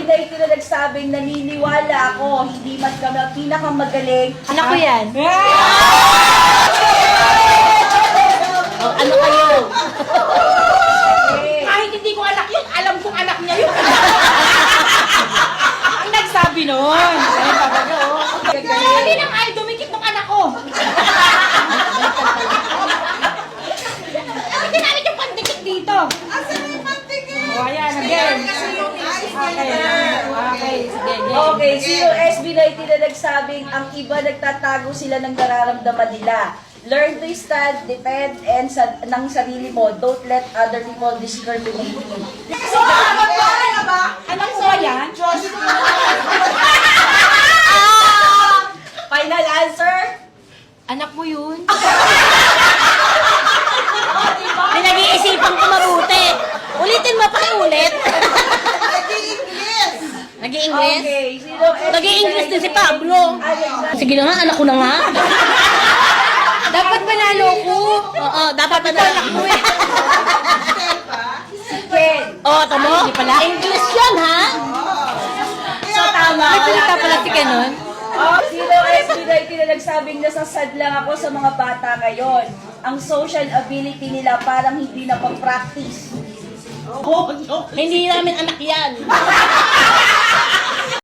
SB19 na nagsabing naniniwala ako, hindi man kami ang pinakamagaling. Anak ko yan. Oh, ano kayo? Kahit hindi ko anak yun, alam kong anak niya yun. Ang nagsabi nun. Ay, baba niyo. Sabi ng ay, dumikit ng anak ko. Bakit ginamit yung pandikit dito? Asan yung pantigil? O, ayan, again. Okay, sige, again. Okay, sino SB19 na nagsabing ang iba nagtatago sila ng nararamdaman nila. Learn to stand, defend, and ng sarili mo. Don't let other people discriminate you. So, ano ba? Alam mo yan? Final answer? Anak mo yun? Pinag-iisipan ko mabuti. Ulitin mo pa ulit. Nag-i-English. Nag-i-English? Okay, sino SB19? Nag-i-English din si Pablo. Sige na nga, anak ko na nga. Dapat manalo ko. Oo, dapat manalo ko eh. Ken. Oo, tamo? English yan, ha? So, tama. May salita pala si Kenon. Oh, sino SB19 na nagsabing nasasad lang ako sa mga bata ngayon. Ang social ability nila parang hindi na pag-practice. Hindi namin anak yan.